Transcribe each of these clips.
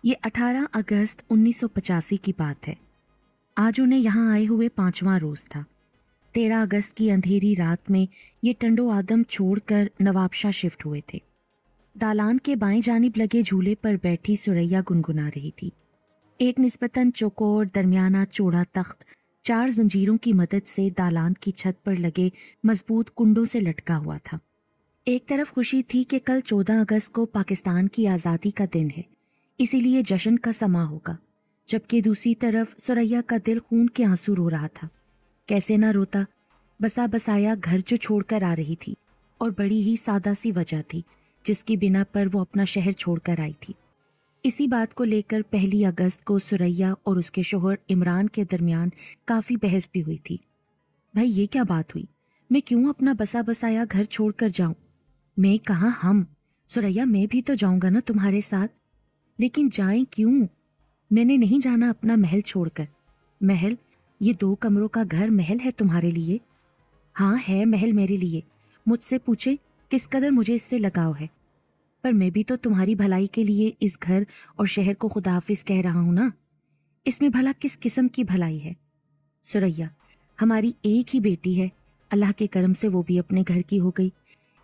یہ 18 اگست 1985 کی بات ہے۔ آج انہیں یہاں آئے ہوئے 5واں روز تھا۔ 13 اگست کی اندھیری رات میں یہ ٹنڈو آدم چھوڑ کر نواب شاہ شفٹ ہوئے تھے۔ دالان کے بائیں جانب لگے جھولے پر بیٹھی سریا گنگنا رہی تھی۔ ایک نسبتاً چوکور درمیانہ چوڑا تخت 4 زنجیروں کی مدد سے دالان کی چھت پر لگے مضبوط کنڈوں سے لٹکا ہوا تھا۔ ایک طرف خوشی تھی کہ کل 14 اگست کو پاکستان کی آزادی کا دن ہے، اسی لیے جشن کا سما ہوگا، جبکہ دوسری طرف سریا کا دل خون کے آنسو رو رہا تھا۔ کیسے نہ روتا، بسا بسایا گھر جو چھوڑ کر آ رہی تھی، اور بڑی ہی سادہ سی وجہ تھی جس کی بنا پر وہ اپنا شہر چھوڑ کر آئی تھی۔ اسی بات کو لے کر 1 اگست کو سریا اور اس کے شوہر عمران کے درمیان کافی بحث بھی ہوئی تھی۔ بھائی یہ کیا بات ہوئی؟ میں کیوں اپنا بسا بسایا گھر چھوڑ کر جاؤں؟ میں کہاں ہم؟ سریا میں بھی تو جاؤں گا نا تمہارے ساتھ۔ لیکن جائیں کیوں؟ میں نے نہیں جانا اپنا محل چھوڑ کر۔ محل؟ یہ 2 کمروں کا گھر محل ہے تمہارے لیے؟ ہاں ہے محل میرے لیے، مجھ سے پوچھے کس قدر مجھے اس سے لگاؤ ہے، پر میں بھی تو تمہاری بھلائی کے لیے اس گھر اور شہر کو خدا حافظ کہہ رہا ہوں نا۔ اس میں بھلا کس قسم کی بھلائی ہے؟ سریا، ہماری ایک ہی بیٹی ہے، اللہ کے کرم سے وہ بھی اپنے گھر کی ہو گئی۔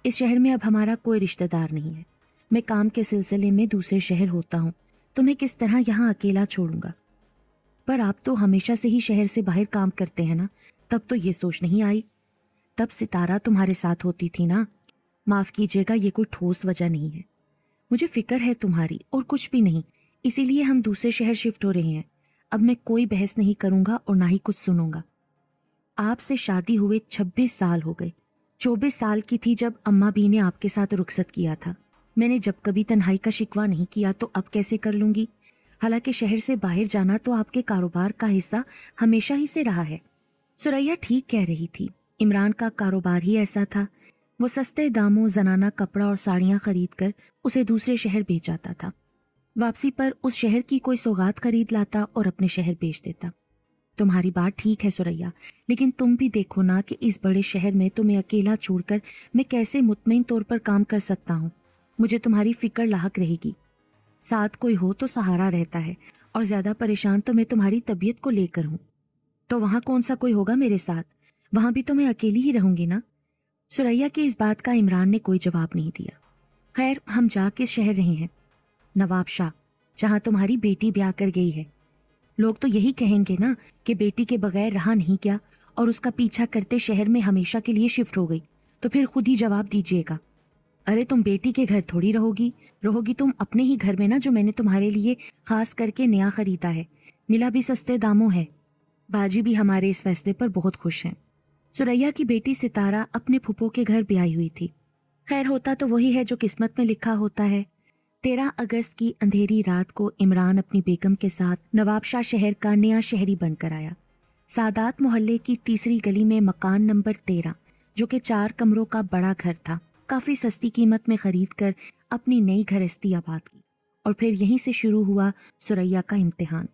اس شہر میں اب ہمارا کوئی رشتہ دار نہیں ہے، میں کام کے سلسلے میں دوسرے شہر ہوتا ہوں، تمہیں کس طرح یہاں اکیلا چھوڑوں گا؟ پر آپ تو ہمیشہ سے ہی شہر سے باہر کام کرتے ہیں نا، تب تو یہ سوچ نہیں آئی۔ تب ستارہ تمہارے ساتھ ہوتی تھی نا۔ معاف کیجیے گا، یہ کوئی ٹھوس وجہ نہیں ہے، مجھے فکر ہے تمہاری اور کچھ بھی نہیں، اسی لیے ہم دوسرے شہر شفٹ ہو رہے ہیں۔ اب میں کوئی بحث نہیں کروں گا اور نہ ہی کچھ سنوں گا۔ آپ سے شادی ہوئے 26 سال ہو گئے، 24 سال کی تھی جب اماں بھی نے آپ کے ساتھ رخصت کیا تھا۔ میں نے جب کبھی تنہائی کا شکوہ نہیں کیا تو اب کیسے کر لوں گی؟ حالانکہ شہر سے باہر جانا تو آپ کے کاروبار کا حصہ ہمیشہ ہی سے رہا ہے۔ سریا ٹھیک کہہ رہی تھی، عمران کا کاروبار ہی ایسا تھا، وہ سستے داموں زنانہ کپڑا اور ساڑیاں خرید کر اسے دوسرے شہر بیچ جاتا تھا۔ واپسی پر اس شہر کی کوئی سوغات خرید لاتا اور اپنے شہر بیچ دیتا۔ تمہاری بات ٹھیک ہے سریا، لیکن تم بھی دیکھو نا کہ اس بڑے شہر میں تمہیں اکیلا چھوڑ کر میں کیسے مطمئن طور پر کام کر سکتا ہوں؟ مجھے تمہاری فکر لاحق رہے گی۔ ساتھ کوئی ہو تو سہارا رہتا ہے، اور زیادہ پریشان تو میں تمہاری طبیعت کو لے کر ہوں۔ تو وہاں کون سا کوئی ہوگا میرے ساتھ؟ وہاں بھی تو میں اکیلی ہی رہوں گی نا۔ سریا کی اس بات کا عمران نے کوئی جواب نہیں دیا۔ خیر، ہم جا کس شہر رہے ہیں؟ نواب شاہ، جہاں تمہاری بیٹی بیاہ کر گئی ہے۔ لوگ تو یہی کہیں گے نا کہ بیٹی کے بغیر رہا نہیں کیا، اور اس کا پیچھا کرتے شہر میں ہمیشہ کے لیے شفٹ ہو گئی۔ تو پھر خود ہی جواب دیجیے گا۔ ارے تم بیٹی کے گھر تھوڑی رہو گی تم اپنے ہی گھر میں نا، جو میں نے تمہارے لیے خاص کر کے نیا خریدا ہے، ملا بھی سستے داموں ہے۔ باجی بھی ہمارے اس فیصلے پر بہت خوش ہیں۔ سریا کی بیٹی ستارہ اپنے پھپھو کے گھر بیائی ہوئی تھی۔ خیر، ہوتا تو وہی ہے جو قسمت میں لکھا ہوتا ہے۔ 13 اگست کی اندھیری رات کو عمران اپنی بیگم کے ساتھ نواب شاہ شہر کا نیا شہری بن کر آیا۔ سادات محلے کی تیسری گلی میں مکان نمبر 13، جو کہ 4 کمروں کا بڑا گھر تھا، کافی سستی قیمت میں خرید کر اپنی نئی گھرستی آباد کی، اور پھر یہیں سے شروع ہوا سریا کا امتحان۔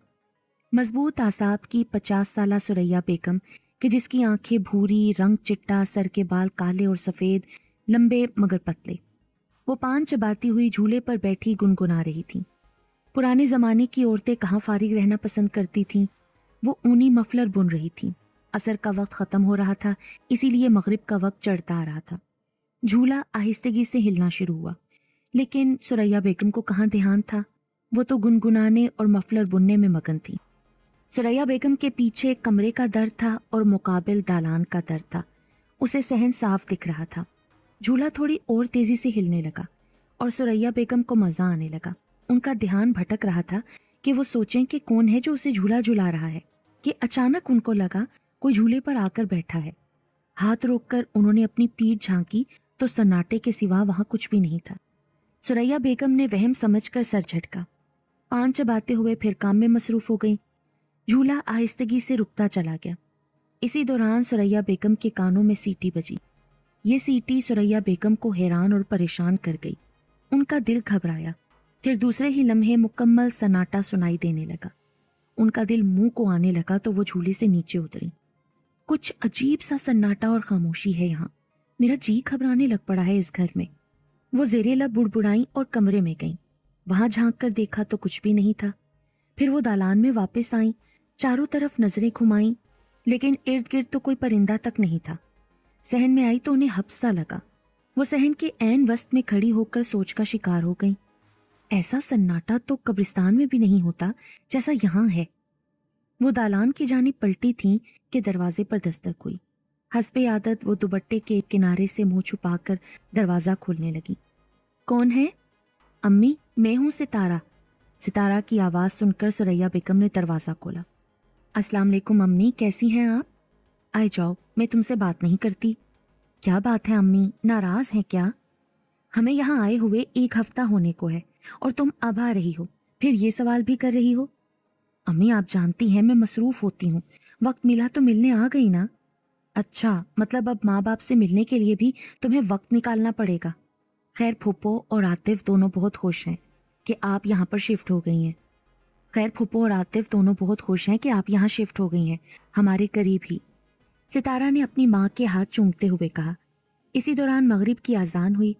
مضبوط اعصاب کی 50 سالہ سریا بیگم، کہ جس کی آنکھیں بھوری، رنگ چٹا، سر کے بال کالے اور سفید، لمبے مگر پتلے، وہ پان چباتی ہوئی جھولے پر بیٹھی گنگنا رہی تھیں۔ پرانے زمانے کی عورتیں کہاں فارغ رہنا پسند کرتی تھیں؟ وہ اونی مفلر بن رہی تھیں۔ عصر کا وقت ختم ہو رہا تھا، اسی لیے مغرب کا وقت چڑھتا آ رہا تھا۔ جھولا آہستگی سے ہلنا شروع ہوا، لیکن سریا بیگم کو کہاں دھیان تھا؟ وہ تو گنگنانے اور مفلر بننے میں مگن تھی۔ سریا بیگم کے پیچھے کمرے کا در تھا اور مقابل دالان کا در تھا، اسے صحن صاف دکھ رہا تھا۔ جھولا تھوڑی اور تیزی سے ہلنے لگا اور سریا بیگم کو مزہ آنے لگا۔ ان کا دھیان بھٹک رہا تھا کہ وہ سوچیں کہ کون ہے جو اسے جھولا جھلا رہا ہے، کہ اچانک ان کو لگا کوئی جھولے پر آ کر بیٹھا ہے۔ ہاتھ روک کر انہوں نے اپنی پیٹھ جھانکی تو سناٹے کے سوا وہاں کچھ بھی نہیں تھا۔ سریا بیگم نے وہم سمجھ کر سر جھٹکا، پان چباتے ہوئے پھر کام میں مصروف ہو گئی۔ جھولا آہستگی سے رکتا چلا گیا۔ اسی دوران سریا بیگم کے کانوں میں سیٹی بجی۔ یہ سیٹی سریا بیگم کو حیران اور پریشان کر گئی۔ ان کا دل گھبرایا، پھر دوسرے ہی لمحے مکمل سناٹا سنائی دینے لگا۔ ان کا دل منہ کو آنے لگا تو وہ جھولے سے نیچے اتری۔ کچھ عجیب سا سناٹا اور خاموشی ہے یہاں، میرا جی گھبرانے لگ پڑا ہے اس گھر میں۔ وہ زیر لب بڑبڑائیں اور کمرے میں گئیں۔ वहां झांक कर देखा तो कुछ भी नहीं था। फिर वो दालान में वापस आई, चारों तरफ नजरें घुमाईं, लेकिन इर्द गिर्द तो कोई परिंदा तक नहीं था। सहन में आई तो उन्हें हफ्सा लगा। वो सहन के ऐन वस्त में खड़ी होकर सोच का शिकार हो गई। ऐसा सन्नाटा तो कब्रिस्तान में भी नहीं होता जैसा यहाँ है। वो दालान की जानिब पलटी थी कि दरवाजे पर दस्तक हुई। हस्बे आदत वो दुपट्टे के एक किनारे से मुंह छुपाकर दरवाजा खोलने लगी। कौन है? अम्मी, मैं हूं सितारा। सितारा की आवाज सुनकर सुरैया बेगम ने दरवाजा खोला। अस्सलाम वालेकुम अम्मी, कैसी हैं आप? आए जाओ, मैं तुमसे बात नहीं करती। क्या बात है अम्मी, नाराज हैं क्या? हमें यहाँ आए हुए 1 हफ्ता होने को है और तुम अब आ रही हो, फिर ये सवाल भी कर रही हो। अम्मी, आप जानती हैं मैं मसरूफ होती हूँ, वक्त मिला तो मिलने आ गई ना। अच्छा, मतलब अब माँ बाप से मिलने के लिए भी तुम्हें वक्त निकालना पड़ेगा। खैर, फूफो और आतिफ दोनों बहुत खुश हैं कि आप यहाँ पर शिफ्ट हो गई हैं। हमारे करीब ही। सितारा ने अपनी माँ के हाथ चूमते हुए कहा। इसी दौरान मगरिब की आजान हुई।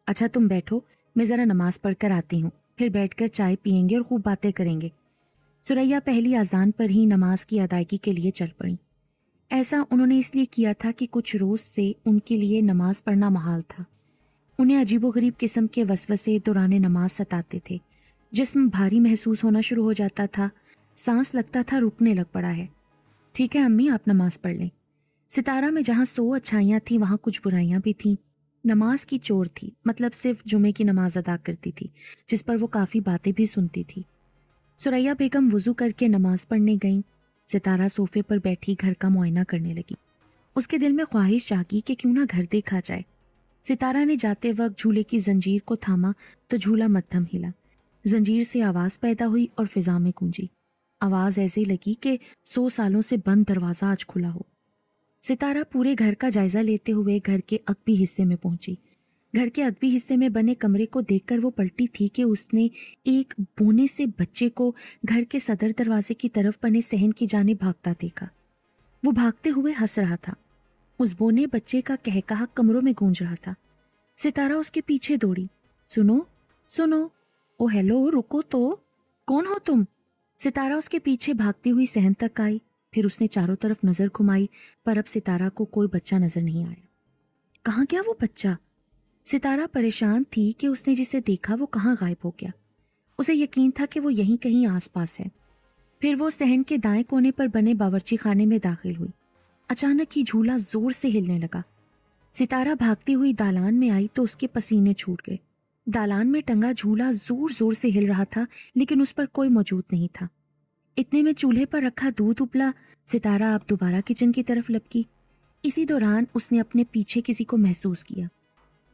अच्छा तुम बैठो, मैं जरा नमाज पढ़कर आती हूँ, फिर बैठकर चाय पियेंगे और खूब बातें करेंगे। सुरैया पहली आजान पर ही नमाज की अदायगी के लिए चल पड़ी। ऐसा उन्होंने इसलिए किया था कि कुछ रोज से उनके लिए नमाज पढ़ना महाल था। उन्हें अजीबोगरीब किस्म के वसवसे दौरान नमाज सताते थे। जिस्म भारी महसूस होना शुरू हो जाता था, सांस लगता था रुकने लग पड़ा है। ठीक है अम्मी, आप नमाज पढ़ लें। सितारा में जहाँ 100 अच्छाइयाँ थी वहाँ कुछ बुराइयाँ भी थीं। नमाज की चोर थी, मतलब सिर्फ जुमे की नमाज अदा करती थी, जिस पर वो काफ़ी बातें भी सुनती थी। सुरैया बेगम वुजू करके नमाज पढ़ने गईं। सितारा सोफे पर बैठी घर का मुआयना करने लगी। उसके दिल में ख्वाहिश जागी कि क्यों ना घर देखा जाए। सितारा ने जाते वक्त झूले की जंजीर को थामा तो झूला मध्यम हिला। जंजीर से आवाज पैदा हुई और फिजा में गूंजी। आवाज ऐसे लगी कि 100 सालों से बंद दरवाजा आज खुला हो। सितारा पूरे घर का जायजा लेते हुए घर के अगबी हिस्से में पहुंची। घर के अगबी हिस्से में बने कमरे को देखकर वो पलटी थी कि उसने एक बोने से बच्चे को घर के सदर दरवाजे की तरफ बने सहन की जानिब भागता देखा। वो भागते हुए हंस रहा था। उस बोने बच्चे का कहकहा कमरों में गूंज रहा था। सितारा उसके पीछे दौड़ी। सुनो सुनो, ओ हेलो, रुको तो, कौन हो तुम? सितारा उसके पीछे भागती हुई सहन तक आई। फिर उसने चारों तरफ नजर घुमाई, पर अब सितारा को कोई बच्चा नजर नहीं आया। कहाँ गया वो बच्चा? सितारा परेशान थी कि उसने जिसे देखा वो कहाँ गायब हो गया। उसे यकीन था कि वो यहीं कहीं आसपास है। फिर वो सहन के दाएं कोने पर बने बावर्ची खाने में दाखिल हुई। अचानक ही झूला जोर से हिलने लगा। सितारा भागती हुई दालान में आई तो उसके पसीने छूट गए। दालान में टंगा झूला जोर जोर से हिल रहा था, लेकिन उस पर कोई मौजूद नहीं था। इतने में चूल्हे पर रखा दूध उबला। सितारा अब दोबारा किचन की तरफ लपकी। इसी दौरान उसने अपने पीछे किसी को महसूस किया।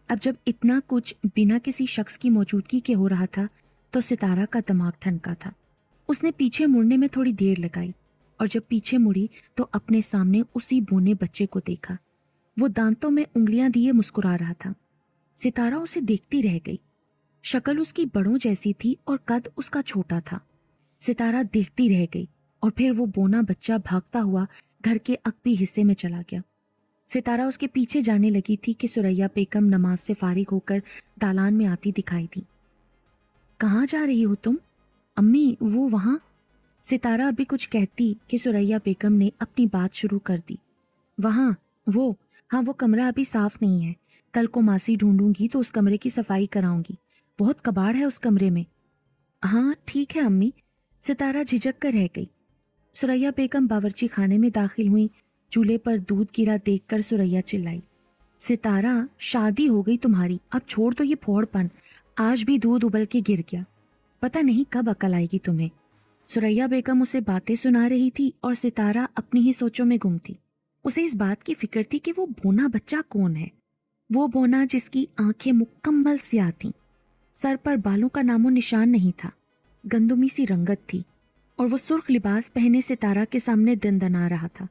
अब जब इतना कुछ बिना किसी शख्स की मौजूदगी के हो रहा था तो सितारा का दिमाग ठनका था। उसने पीछे मुड़ने में थोड़ी देर लगाई और जब पीछे मुड़ी तो अपने सामने उसी बोने बच्चे को देखा। वो दांतों में उंगलियां दिए मुस्कुरा रहा था। सितारा उसे देखती रह गई। शक्ल उसकी बड़ों जैसी थी और कद उसका छोटा था। सितारा देखती रह गई और फिर वो बोना बच्चा भागता हुआ घर के अगबी हिस्से में चला गया। सितारा उसके पीछे जाने लगी थी कि सुरैया बेगम नमाज से फारिग होकर दालान में आती दिखाई दी। कहाँ जा रही हो तुम? अम्मी, वो वहां। सितारा अभी कुछ कहती कि सुरैया बेगम ने अपनी बात शुरू कर दी। वहां? वो? हाँ, वो कमरा अभी साफ नहीं है। कल को मासी ढूंढूंगी तो उस कमरे की सफाई कराऊंगी। बहुत कबाड़ है उस कमरे में। हाँ ठीक है अम्मी। सितारा झिझक कर रह गई। सुरैया बेगम बावर्ची खाने में दाखिल हुई। चूल्हे पर दूध गिरा देखकर सुरैया चिल्लाई, सितारा, शादी हो गई तुम्हारी, अब छोड़ दो ये फोड़पन। आज भी दूध उबल के गिर गया। पता नहीं कब अकल आएगी तुम्हें। सुरैया बेगम उसे बातें सुना रही थी और सितारा अपनी ही सोचों में गुम थी। उसे इस बात की फिक्र थी कि वो बोना बच्चा कौन है। वो बोना जिसकी आंखें मुकम्मल स्याह थीं, सर पर बालों का नामो निशान नहीं था, गंदुमी सी रंगत थी और वो सुर्ख लिबास पहने सितारा के सामने दंदना रहा था।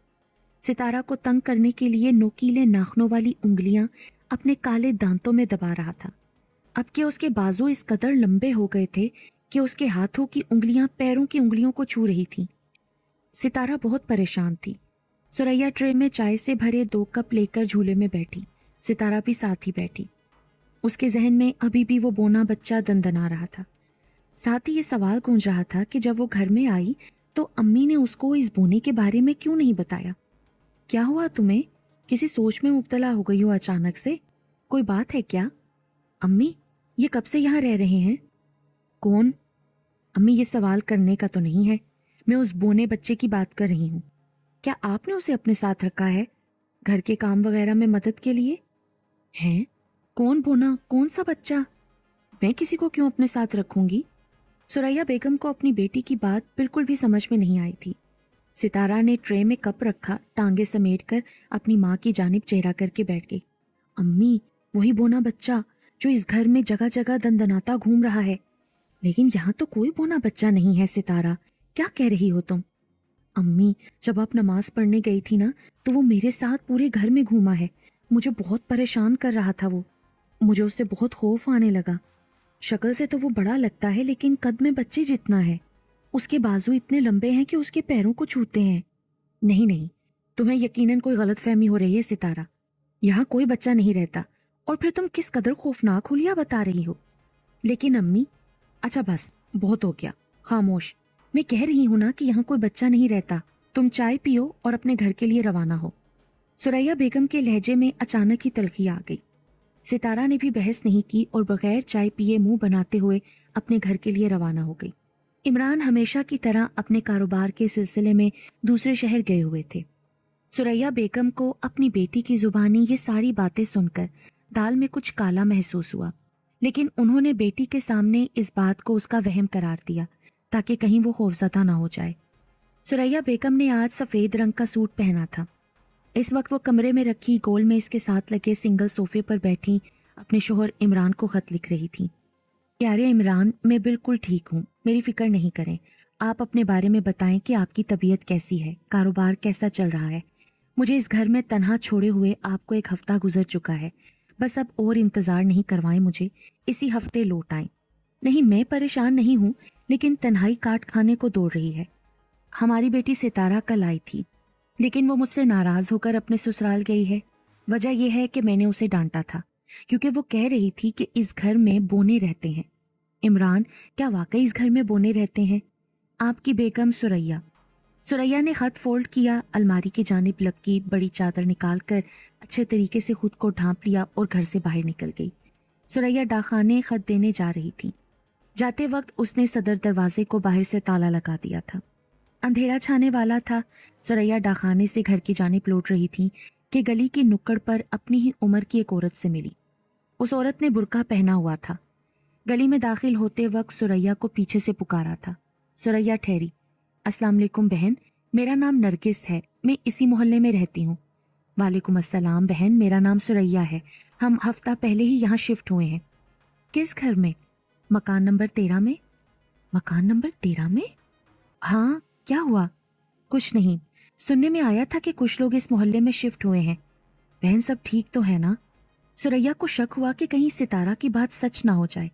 सितारा को तंग करने के लिए नोकीले नाखनों वाली उंगलियां अपने काले दांतों में दबा रहा था। अब के उसके बाजू इस कदर लंबे हो गए थे कि उसके हाथों की उंगलियां पैरों की उंगलियों को छू रही थीं। सितारा बहुत परेशान थी। सुरैया ट्रे में चाय से भरे 2 कप लेकर झूले में बैठी। सितारा भी साथ ही बैठी। उसके जहन में अभी भी वो बोना बच्चा दंदना रहा था। साथ ही ये सवाल गूंज रहा था कि जब वो घर में आई तो अम्मी ने उसको इस बोने के बारे में क्यों नहीं बताया। क्या हुआ तुम्हें? किसी सोच में मुब्तला हो गई हो अचानक से? कोई बात है क्या? अम्मी, ये कब से यहाँ रह रहे हैं? कौन? अम्मी, ये सवाल करने का तो नहीं है, मैं उस बोने बच्चे की बात कर रही हूँ। क्या आपने उसे अपने साथ रखा है घर के काम वगैरह में मदद के लिए? हैं? कौन बोना? कौन सा बच्चा? मैं किसी को क्यों अपने साथ रखूंगी? सुरैया बेगम को अपनी बेटी की बात बिल्कुल भी समझ में नहीं आई थी। सितारा ने ट्रे में कप रखा, टांगे समेटकर अपनी माँ की जानिब चेहरा करके बैठ गई। अम्मी, वही बोना बच्चा जो इस घर में जगह जगह दंदनाता घूम रहा है। लेकिन यहाँ तो कोई बोना बच्चा नहीं है सितारा, क्या कह रही हो तुम? अम्मी, जब आप नमाज पढ़ने गई थी ना, तो वो मेरे साथ पूरे घर में घूमा है। मुझे बहुत परेशान कर रहा था वो। मुझे उससे बहुत खौफ आने लगा। शक्ल से तो वो बड़ा लगता है, लेकिन कद में बच्चे जितना है। उसके बाजू इतने लंबे हैं कि उसके पैरों को छूते हैं। नहीं नहीं, तुम्हें यकीनन कोई गलतफहमी हो रही है सितारा। यहाँ कोई बच्चा नहीं रहता, और फिर तुम किस कदर खौफनाक हुलिया बता रही हो। लेकिन अम्मी, अच्छा बस, बहुत हो गया, खामोश। मैं कह रही हूं ना कि यहाँ कोई बच्चा नहीं रहता। तुम चाय पियो और अपने घर के लिए रवाना हो। सुरैया बेगम के लहजे में अचानक ही तलखी आ गई। सितारा ने भी बहस नहीं की और बगैर चाय पिए मुंह बनाते हुए अपने घर के लिए रवाना हो गई। इमरान हमेशा की तरह अपने कारोबार के सिलसिले में दूसरे शहर गए हुए थे। सुरैया बेगम को अपनी बेटी की जुबानी ये सारी बातें सुनकर दाल में कुछ काला महसूस हुआ, लेकिन उन्होंने बेटी के सामने इस बात को उसका वहम करार दिया ताकि कहीं वो खौफजदा ना हो जाए। सुरैया बेगम ने आज सफ़ेद रंग का सूट पहना था। इस वक्त वो कमरे में रखी गोल मेज के साथ लगे सिंगल सोफे पर बैठी अपने शोहर इमरान को खत लिख रही थी। प्यारे इमरान, मैं बिल्कुल ठीक हूँ, मेरी फिक्र नहीं करें। आप अपने बारे में बताएं कि आपकी तबीयत कैसी है, कारोबार कैसा चल रहा है। मुझे इस घर में तन्हा छोड़े हुए आपको एक हफ्ता गुजर चुका है। बस अब और इंतज़ार नहीं करवाएं मुझे, इसी हफ्ते लौट आएं। नहीं, मैं परेशान नहीं हूँ, लेकिन तन्हाई काट खाने को दौड़ रही है। हमारी बेटी सितारा कल आई थी, लेकिन वो मुझसे नाराज़ होकर अपने ससुराल गई है। वजह यह है कि मैंने उसे डांटा था, क्योंकि वो कह रही थी कि इस घर में बोने रहते हैं। इमरान, क्या वाकई इस घर में बोने रहते हैं? आपकी बेगम सुरैया। सुरैया ने खत फोल्ड किया, अलमारी की जानिब लपकी बड़ी चादर निकालकर अच्छे तरीके से खुद को ढांप लिया और घर से बाहर निकल गई। सुरैया डाकखाने खत देने जा रही थी। जाते वक्त उसने सदर दरवाजे को बाहर से ताला लगा दिया था। अंधेरा छाने वाला था। सुरैया डाकखाने से घर की जानिब लौट रही थी कि गली की नुक्कड़ पर अपनी ही उम्र की एक औरत से मिली। उस औरत ने बुर्का पहना हुआ था। गली में दाखिल होते वक्त सुरैया को पीछे से पुकारा था। सुरैया ठहरी। अस्सलाम वालेकुम बहन, मेरा नाम नरगिस है, मैं इसी मोहल्ले में रहती हूँ। वालेकुम अस्सलाम बहन, मेरा नाम सुरैया है, हम हफ्ता पहले ही यहाँ शिफ्ट हुए हैं। किस घर में? मकान नंबर 13 में। मकान नंबर 13 में? हाँ, क्या हुआ? कुछ नहीं, सुनने में आया था कि कुछ लोग इस मोहल्ले में शिफ्ट हुए हैं। बहन, सब ठीक तो है ना? सुरैया को शक हुआ कि कहीं सितारा की बात सच ना हो जाए।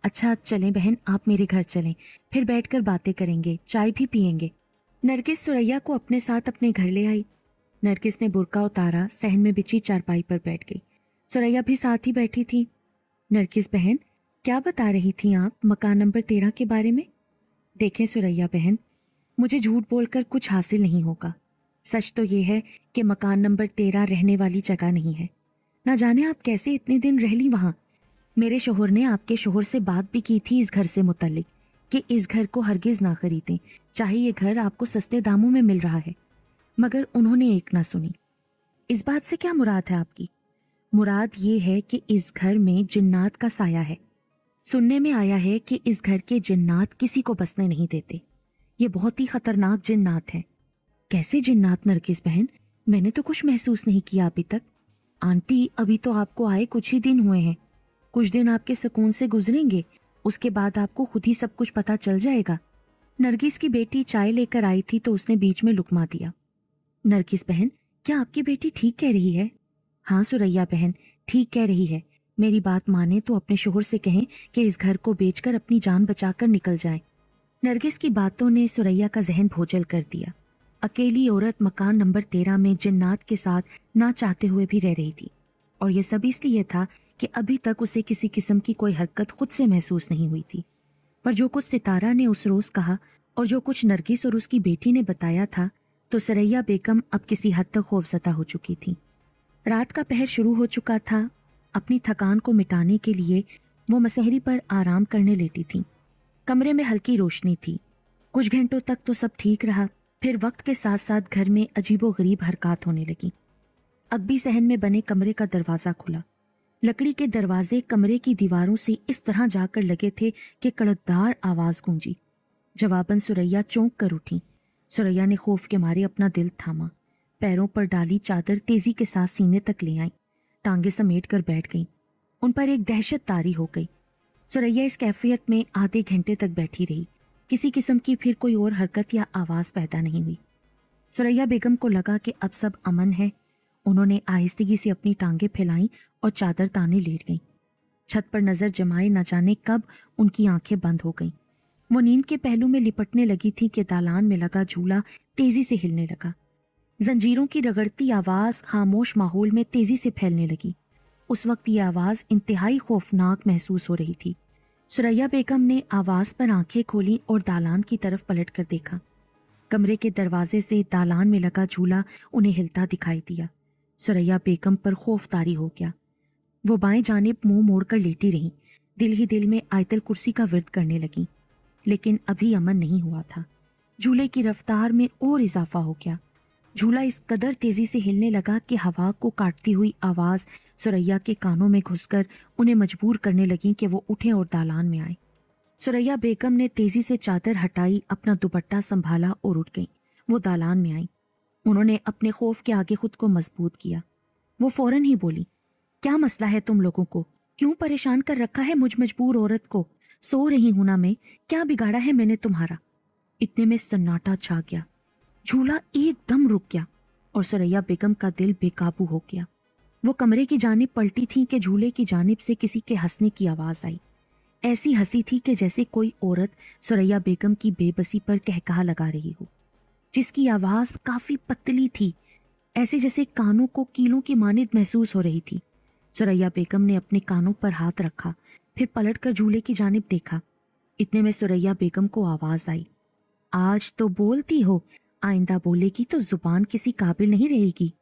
अच्छा चलें बहन, आप मेरे घर चलें, फिर बैठकर बातें करेंगे, चाय भी पियेंगे। नरगिस सुरैया को अपने साथ अपने घर ले आई। नरगिस ने बुर्का उतारा, सहन में बिछी चारपाई पर बैठ गई। सुरैया भी साथ ही बैठी थी। नरगिस बहन, क्या बता रही थी आप मकान नंबर 13 के बारे में? देखें सुरैया बहन, मुझे झूठ बोलकर कुछ हासिल नहीं होगा। सच तो ये है कि मकान नंबर 13 रहने वाली जगह नहीं है। ना जाने आप कैसे इतने दिन रह ली वहाँ। मेरे शोहर ने आपके शोहर से बात भी की थी इस घर से मुतल्लिक कि इस घर को हरगिज ना खरीदें, चाहे ये घर आपको सस्ते दामों में मिल रहा है, मगर उन्होंने एक ना सुनी। इस बात से क्या मुराद है आपकी? मुराद ये है कि इस घर में जिन्नात का साया है। सुनने में आया है कि इस घर के जिन्नात किसी को बसने नहीं देते। ये बहुत ही खतरनाक जिन्नात हैं। कैसे जिन्नात नरगिस बहन? मैंने तो कुछ महसूस नहीं किया अभी तक। आंटी, अभी तो आपको आए कुछ ही दिन हुए हैं। कुछ दिन आपके सुकून से गुजरेंगे, उसके बाद आपको खुद ही सब कुछ पता चल जाएगा। नरगिस की बेटी चाय लेकर आई थी तो उसने बीच में लुकमा दिया। नरगिस बहन, क्या आपकी बेटी ठीक कह रही है? हाँ सुरैया बहन, ठीक कह रही है। मेरी बात माने तो अपने शोहर से कहें कि इस घर को बेचकर अपनी जान बचाकर निकल जाए। नरगिस की बातों ने सुरैया का जहन भोजल कर दिया। अकेली औरत मकान नंबर 13 में जिन्नात के साथ ना चाहते हुए भी रह रही थी, और यह सब इसलिए था कि अभी तक उसे किसी किस्म की कोई हरकत खुद से महसूस नहीं हुई थी। पर जो कुछ सितारा ने उस रोज कहा और जो कुछ नरगिस और उसकी बेटी ने बताया था, तो सरैया बेगम अब किसी हद तक खौफजदा हो चुकी थी। रात का पहर शुरू हो चुका था। अपनी थकान को मिटाने के लिए वो मसहरी पर आराम करने लेटी थी। कमरे में हल्की रोशनी थी। कुछ घंटों तक तो सब ठीक रहा, फिर वक्त के साथ साथ घर में अजीबोगरीब हरकत होने लगी। अगबी सहन में बने कमरे का दरवाजा खुला। लकड़ी के दरवाजे कमरे की दीवारों से इस तरह जाकर लगे थे कि कड़कदार आवाज गूंजी। जवाबन सुरैया चौंक कर उठी। सुरैया ने खौफ के मारे अपना दिल थामा। पैरों पर डाली चादर तेजी के साथ सीने तक ले आई, टांगे समेट कर बैठ गई। उन पर एक दहशत तारी हो गई। सुरैया इस कैफियत में आधे घंटे तक बैठी रही। किसी किस्म की फिर कोई और हरकत या आवाज पैदा नहीं हुई। सुरैया बेगम को लगा कि अब सब अमन है। उन्होंने आहिस्तगी से अपनी टांगे फैलाई और चादर ताने लेट गईं। छत पर नजर जमाए न जाने कब उनकी आंखें बंद हो गईं। वो नींद के पहलू में लिपटने लगी थी कि दालान में लगा झूला तेजी से हिलने लगा। जंजीरों की रगड़ती आवाज खामोश माहौल में तेजी से फैलने लगी। उस वक्त ये आवाज इंतहाई खौफनाक महसूस हो रही थी। सुरैया बेगम ने आवाज पर आंखें खोली और दालान की तरफ पलट कर देखा। कमरे के दरवाजे से दालान में लगा झूला उन्हें हिलता दिखाई दिया। सुरैया बेगम पर खौफ तारी हो गया। वो बाएं जानिब मुंह मोड़कर लेटी रही, दिल ही दिल में आयतल कुर्सी का विर्द करने लगी। लेकिन अभी अमन नहीं हुआ था। झूले की रफ्तार में और इजाफा हो गया। झूला इस कदर तेजी से हिलने लगा कि हवा को काटती हुई आवाज सुरैया के कानों में घुसकर उन्हें मजबूर करने लगी कि वो उठें और दालान में आए। सुरैया बेगम ने तेजी से चादर हटाई, अपना दुपट्टा संभाला और उठ गई। वो दालान में आई। उन्होंने अपने खौफ के आगे खुद को मजबूत किया। वो फौरन ही बोली, क्या मसला है तुम लोगों को? क्यों परेशान कर रखा है मुझ मजबूर औरत को? सो रही हूं ना मैं, क्या बिगाड़ा है मैंने तुम्हारा? इतने में सन्नाटा छा गया। झूला एकदम रुक गया और सुरैया बेगम का दिल बेकाबू हो गया। वो कमरे की जानिब पलटी थी कि झूले की जानिब से किसी के हंसने की आवाज आई। ऐसी हंसी थी कि जैसे कोई औरत सुरैया बेगम की बेबसी पर कहकहा लगा रही हो, जिसकी आवाज काफी पतली थी, ऐसे जैसे कानों को कीलों की मानिद महसूस हो रही थी। सुरैया बेगम ने अपने कानों पर हाथ रखा, फिर पलटकर झूले की जानिब देखा। इतने में सुरैया बेगम को आवाज आई, आज तो बोलती हो, आइंदा बोलेगी तो जुबान किसी काबिल नहीं रहेगी।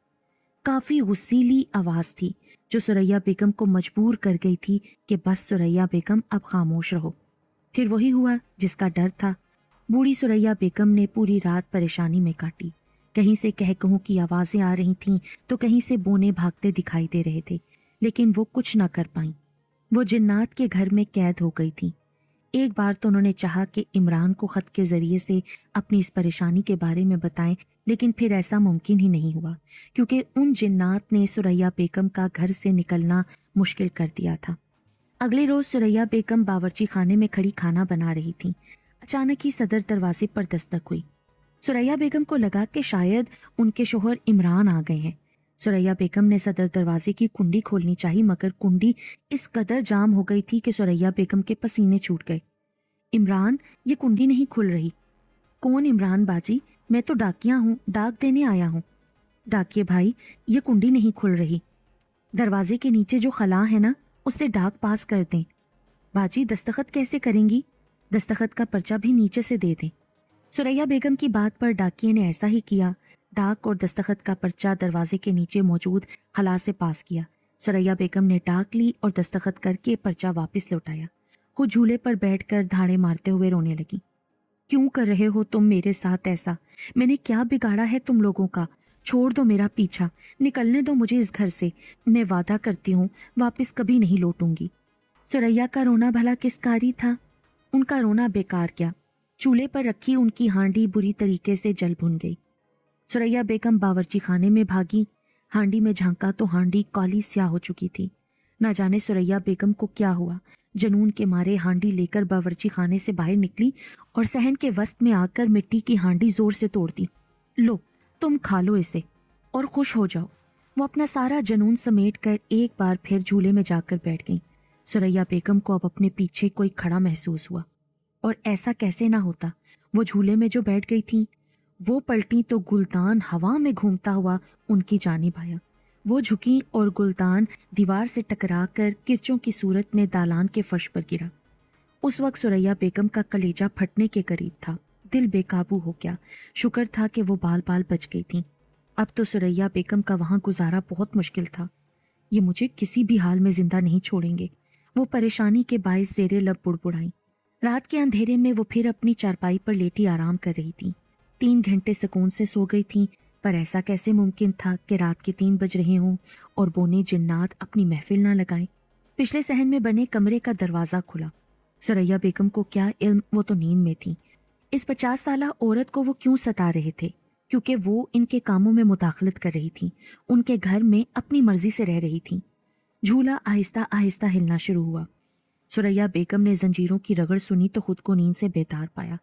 काफी गुस्सीली आवाज थी जो सुरैया बेगम को मजबूर कर गई थी कि बस सुरैया बेगम अब खामोश रहो। फिर वही हुआ जिसका डर था। बूढ़ी सुरैया बेगम ने पूरी रात परेशानी में काटी। कहीं से कहकहों की आवाजें आ रही थीं तो कहीं से बोने भागते दिखाई दे रहे थे, लेकिन वो कुछ न कर पाई। वो जिन्नात के घर में कैद हो गई थी। एक बार तो उन्होंने चाहा कि इमरान को खत के जरिए से अपनी इस परेशानी के बारे में बताएं, लेकिन फिर ऐसा मुमकिन ही नहीं हुआ क्योंकि उन जिन्नात ने सुरैया बेगम का घर से निकलना मुश्किल कर दिया था। अगले रोज सुरैया बेगम बावर्ची खाने में खड़ी खाना बना रही थी। अचानक ही सदर दरवाजे पर दस्तक हुई। सुरैया बेगम को लगा कि शायद उनके शोहर इमरान आ गए हैं। सुरैया बेगम ने सदर दरवाजे की कुंडी खोलनी चाहिए, मगर कुंडी इस कदर जाम हो गई थी कि सुरैया बेगम के पसीने छूट गए। इमरान, ये कुंडी नहीं खुल रही। कौन इमरान बाजी? मैं तो डाकिया हूँ, डाक देने आया हूँ। डाकिए भाई, ये कुंडी नहीं खुल रही। दरवाजे के नीचे जो खला है ना, उससे डाक पास कर दें। बाजी, दस्तखत कैसे करेंगी? दस्तखत का पर्चा भी नीचे से दे दें। सुरैया बेगम की बात पर डाकिए ने ऐसा ही किया। डाक और दस्तखत का पर्चा दरवाजे के नीचे मौजूद खला से पास किया। सुरैया बेगम ने डाक ली और दस्तखत करके पर्चा वापस लौटाया। खुद झूले पर बैठकर धाड़े मारते हुए रोने लगी। क्यों कर रहे हो तुम मेरे साथ ऐसा? मैंने क्या बिगाड़ा है तुम लोगों का? छोड़ दो मेरा पीछा, निकलने दो मुझे इस घर से। मैं वादा करती हूँ वापस कभी नहीं लौटूंगी। सुरैया का रोना भला किस कारी था? उनका रोना बेकार गया। चूल्हे पर रखी उनकी हांडी बुरी तरीके से जल भुन गई। सुरैया बेगम बावर्ची खाने में भागी। हांडी में झांका तो हांडी काली स्याह हो चुकी थी। ना जाने सुरैया बेगम को क्या हुआ। जनून के मारे हांडी लेकर बावर्ची खाने से बाहर निकली और सहन के वस्त में आकर मिट्टी की हांडी जोर से तोड़ दी। लो, तुम खा लो इसे और खुश हो जाओ। वो अपना सारा जनून समेट कर एक बार फिर झूले में जाकर बैठ गई। सुरैया बेगम को अब अपने पीछे कोई खड़ा महसूस हुआ, और ऐसा कैसे ना होता। वो झूले में जो बैठ गई थी, वो पलटी तो गुलदान हवा में घूमता हुआ उनकी जानिब आया। वो झुकी और गुलदान दीवार से टकराकर किरचों की सूरत में दालान के फर्श पर गिरा। उस वक्त सुरैया बेगम का कलेजा फटने के करीब था। दिल बेकाबू हो गया। शुक्र था कि वो बाल बाल बच गई थी। अब तो सुरैया बेगम का वहां गुजारा बहुत मुश्किल था। ये मुझे किसी भी हाल में जिंदा नहीं छोड़ेंगे, वो परेशानी के बायस ज़ेरे लब बुड़बुड़ाई। रात के अंधेरे में वो फिर अपनी चारपाई पर लेटी आराम कर रही थी। 3 घंटे सुकून से सो गई थी, पर ऐसा कैसे मुमकिन था कि रात के 3 बज रहे हों और बोने जिन्नात अपनी महफिल ना लगाएं। पिछले सहन में बने कमरे का दरवाज़ा खुला। सुरैया बेगम को क्या इल्म, वो तो नींद में थी। इस 50 साला औरत को वो क्यों सता रहे थे? क्योंकि वो इनके कामों में मुदाखलत कर रही थी, उनके घर में अपनी मर्जी से रह रही थी। झूला आहिस्ता आहिस्ता हिलना शुरू हुआ। सुरैया बेगम ने जंजीरों की रगड़ सुनी तो खुद को नींद से बेतार पाया।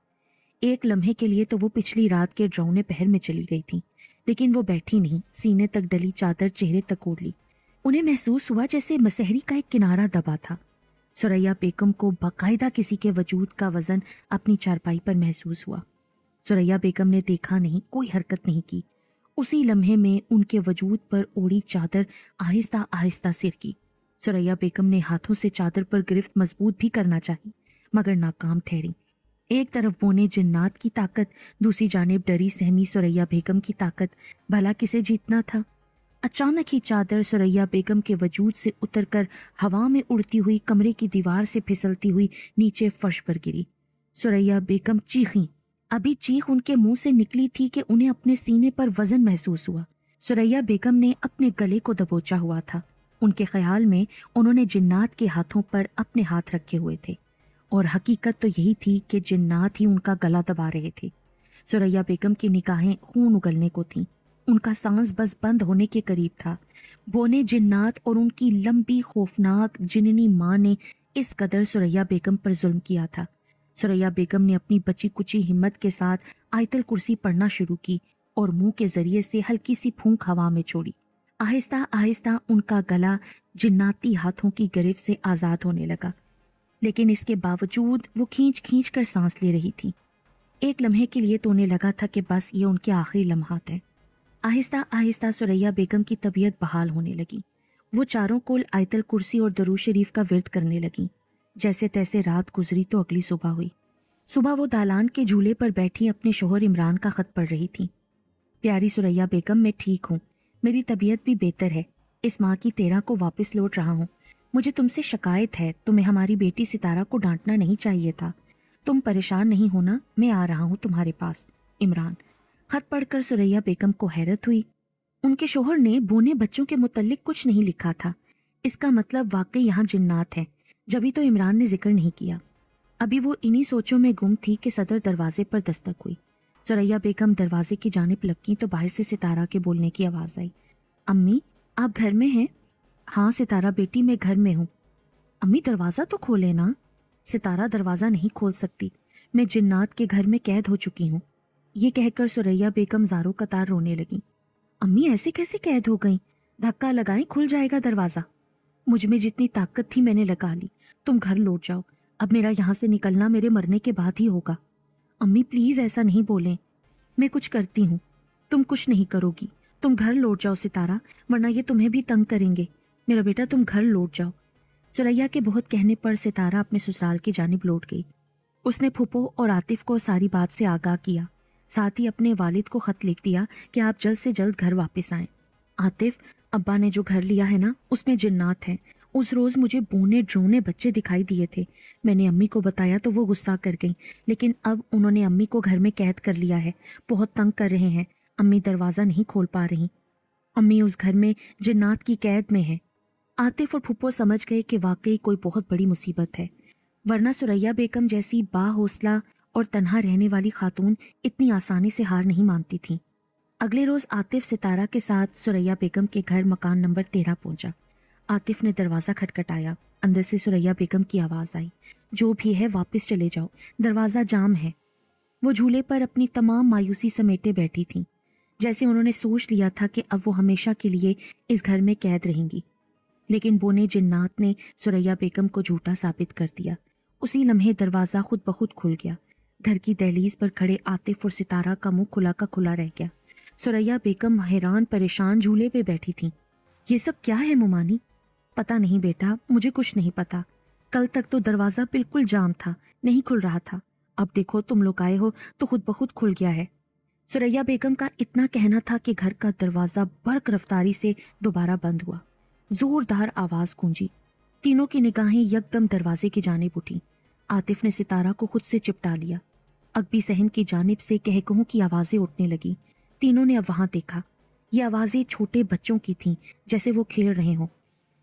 एक लम्हे के लिए तो वो पिछली रात के ड्रौने पहर में चली गई थी, लेकिन वो बैठी नहीं, सीने तक डली चादर चेहरे तक ओढ़ ली। उन्हें महसूस हुआ जैसे मसहरी का एक किनारा दबा था। सुरैया बेगम को बाकायदा किसी के वजूद का वजन अपनी चारपाई पर महसूस हुआ। सुरैया बेगम ने देखा नहीं, कोई हरकत नहीं की। उसी लम्हे में उनके वजूद पर ओढ़ी चादर आहिस्ता आहिस्ता सिरकी। सुरैया बेगम ने हाथों से चादर पर गिरफ्त मजबूत भी करना चाही, मगर नाकाम ठहरी। एक तरफ बोने जिन्नात की ताकत, दूसरी जानिब डरी सहमी सुरैया बेगम की ताकत। भला किसे जीतना था? अचानक ही चादर सुरैया बेगम के वजूद से उतरकर हवा में उड़ती हुई कमरे की दीवार से फिसलती हुई नीचे फर्श पर गिरी। सुरैया बेगम चीखीं। अभी चीख उनके मुंह से निकली थी कि उन्हें अपने सीने पर वजन महसूस हुआ। सुरैया बेगम ने अपने गले को दबोचा हुआ था। उनके ख्याल में उन्होंने जिन्नात के हाथों पर अपने हाथ रखे हुए थे, और हकीकत तो यही थी कि जिन्नात ही उनका गला दबा रहे थे। सुरैया बेगम की निगाहें खून उगलने को थीं। उनका सांस बस बंद होने के करीब था। बोने जिन्नात और उनकी लंबी खौफनाक जिननी माँ ने इस कदर सुरैया बेगम पर जुल्म किया था। सुरैया बेगम ने अपनी बची कुची हिम्मत के साथ आयतल कुर्सी पढ़ना शुरू की और मुंह के जरिए से हल्की सी फूंक हवा में छोड़ी। आहिस्ता आहिस्ता उनका गला जिन्नाती हाथों की गिरफ्त से आजाद होने लगा, लेकिन इसके बावजूद वो खींच खींच कर सांस ले रही थी। एक लम्हे के लिए तो उन्हें लगा था कि बस ये उनके आखिरी लम्हात हैं। आहिस्ता आहिस्ता सुरैया बेगम की तबीयत बहाल होने लगी। वो चारों कुल आयतल कुर्सी और दरूद शरीफ का विर्द करने लगी। जैसे तैसे रात गुजरी तो अगली सुबह हुई। सुबह वो दालान के झूले पर बैठी अपने शोहर इमरान का खत पढ़ रही थी। प्यारी सुरैया बेगम, मैं ठीक हूँ, मेरी तबीयत भी बेहतर है। इस माह की 13 को वापस लौट रहा हूँ। मुझे तुमसे शिकायत है, तुम्हें हमारी बेटी सितारा को डांटना नहीं चाहिए था। तुम परेशान नहीं होना, मैं आ रहा हूँ तुम्हारे पास। इमरान। खत पढ़कर सुरैया बेगम को हैरत हुई। उनके शोहर ने बोने बच्चों के मुतल्लिक कुछ नहीं लिखा था। इसका मतलब वाकई यहाँ जिन्नात है, जभी तो इमरान ने जिक्र नहीं किया। अभी वो इन्हीं सोचों में गुम थी कि सदर दरवाजे पर दस्तक हुई। सुरैया बेगम दरवाजे की जानिब लपकी तो बाहर से सितारा के बोलने की आवाज़ आई। अम्मी, आप घर में हैं? हाँ सितारा बेटी, मैं घर में हूँ। अम्मी, दरवाज़ा तो खोले ना। सितारा दरवाज़ा नहीं खोल सकती, मैं जिन्नात के घर में कैद हो चुकी हूँ। ये कहकर सुरैया बेगम ज़ारो कतार रोने लगी। अम्मी, ऐसे कैसे कैद हो गई? धक्का लगाएं, खुल जाएगा दरवाज़ा। मुझ में जितनी ताकत थी मैंने लगा ली। तुम घर लौट जाओ, अब मेरा यहाँ से निकलना मेरे मरने के बाद ही होगा। अम्मी प्लीज़ ऐसा नहीं बोलें, मैं कुछ करती हूँ। तुम कुछ नहीं करोगी, तुम घर लौट जाओ सितारा, वरना ये तुम्हें भी तंग करेंगे। मेरा बेटा, तुम घर लौट जाओ। सुरैया के बहुत कहने पर सितारा अपने ससुराल की जानिब लौट गई। उसने फूफो और आतिफ को सारी बात से आगाह किया, साथ ही अपने वालिद को खत लिख दिया कि आप जल्द से जल्द घर वापस आएं। आतिफ, अब्बा ने जो घर लिया है ना, उसमें जिन्नात हैं। उस रोज़ मुझे बूने ड्रोने बच्चे दिखाई दिए थे। मैंने अम्मी को बताया तो वो गुस्सा कर गई, लेकिन अब उन्होंने अम्मी को घर में कैद कर लिया है। बहुत तंग कर रहे हैं। अम्मी दरवाज़ा नहीं खोल पा रही। अम्मी उस घर में जिन्नात की कैद में है। आतिफ और फूफो समझ गए कि वाकई कोई बहुत बड़ी मुसीबत है, वरना सुरैया बेगम जैसी बाहौसला और तन्हा रहने वाली खातून इतनी आसानी से हार नहीं मानती थी। अगले रोज़ आतिफ सितारा के साथ सुरैया बेगम के घर मकान नंबर 13 पहुंचा। आतिफ ने दरवाज़ा खटखटाया। अंदर से सुरैया बेगम की आवाज़ आई, जो भी है वापस चले जाओ, दरवाज़ा जाम है। वो झूले पर अपनी तमाम मायूसी समेटे बैठी थीं, जैसे उन्होंने सोच लिया था कि अब वो हमेशा के लिए इस घर में कैद रहेंगी। लेकिन बोने जिन्नात ने सुरैया बेगम को झूठा साबित कर दिया। उसी लम्हे दरवाज़ा खुद ब खुद खुल गया। घर की दहलीज पर खड़े आतिफ और सितारा का मुंह खुला का खुला रह गया। सुरैया बेगम हैरान परेशान झूले पे बैठी थी। ये सब क्या है मुमानी? पता नहीं बेटा, मुझे कुछ नहीं पता। कल तक तो दरवाजा बिल्कुल जाम था, नहीं खुल रहा था। अब देखो तुम लोग आए हो तो खुद ब खुद खुल गया है। सुरैया बेगम का इतना कहना था कि घर का दरवाजा बर्क रफ्तारी से दोबारा बंद हुआ। जोरदार आवाज गूंजी। तीनों की निगाहें यकदम दरवाजे की जानिब उठी। आतिफ ने सितारा को खुद से चिपटा लिया। अकबी सहन की जानिब से कहकहों की आवाजें उठने लगी। तीनों ने अब वहां देखा। ये आवाजें छोटे बच्चों की थीं, जैसे वो खेल रहे हों।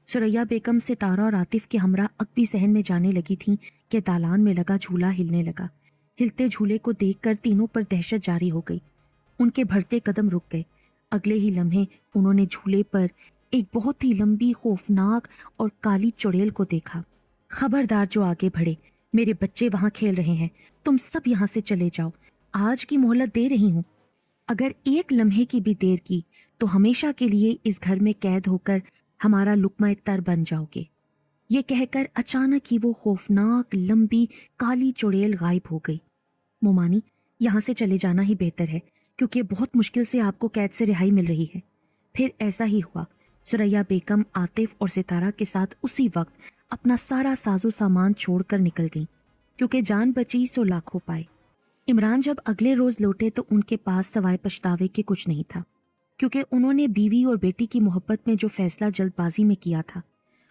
सुरैया बेगम सितारा और आतिफ के हमरा अकबी सहन में जाने लगी थीं कि दालान में लगा झूला हिलने लगा। हिलते झूले को देखकर तीनों पर दहशत जारी हो गई। उनके बढ़ते कदम रुक गए। अगले ही लम्हे उन्होंने झूले पर एक बहुत ही लंबी, खौफनाक और काली चुड़ैल को देखा। खबरदार जो आगे बढ़े, मेरे बच्चे वहां खेल रहे हैं, तुम सब यहाँ से चले जाओ। आज की मोहलत दे रही हूँ। अगर एक लम्हे की भी देर की तो हमेशा के लिए इस घर में कैद होकर हमारा लुक्मा तर बन जाओगे। ये कहकर अचानक ही वो खौफनाक लंबी काली चुड़ैल गायब हो गई। मोमानी, यहाँ से चले जाना ही बेहतर है, क्योंकि बहुत मुश्किल से आपको कैद से रिहाई मिल रही है। फिर ऐसा ही हुआ। सुरैया बेगम आतिफ और सितारा के साथ उसी वक्त अपना सारा साजो सामान छोड़कर निकल गई, क्योंकि जान बची सो लाखों पाए। इमरान जब अगले रोज लौटे तो उनके पास सवाए पछतावे के कुछ नहीं था, क्योंकि उन्होंने बीवी और बेटी की मोहब्बत में जो फैसला जल्दबाजी में किया था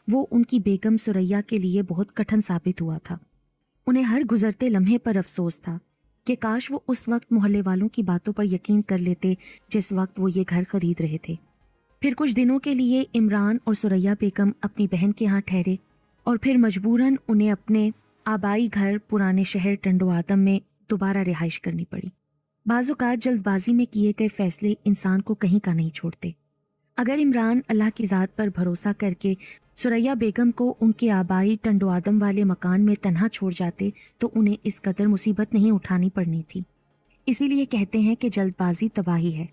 वो उनकी बेगम सुरैया के लिए बहुत कठिन साबित हुआ था। उन्हें हर गुजरते लम्हे पर अफसोस था कि काश वो उस वक्त मोहल्ले वालों की बातों पर यकीन कर लेते जिस वक्त वो ये घर खरीद रहे थे। फिर कुछ दिनों के लिए इमरान और सुरैया बेगम अपनी बहन के यहाँ ठहरे और फिर मजबूरन उन्हें अपने आबाई घर पुराने शहर टंडो आदम में दोबारा रिहाइश करनी पड़ी। बाज़-औक़ात जल्दबाजी में किए गए फैसले इंसान को कहीं का नहीं छोड़ते। अगर इमरान अल्लाह की ज़ात पर भरोसा करके सुरैया बेगम को उनके आबाई टंडो आदम वाले मकान में तन्हा छोड़ जाते तो उन्हें इस कदर मुसीबत नहीं उठानी पड़नी थी। इसीलिए कहते हैं कि जल्दबाजी तबाही है।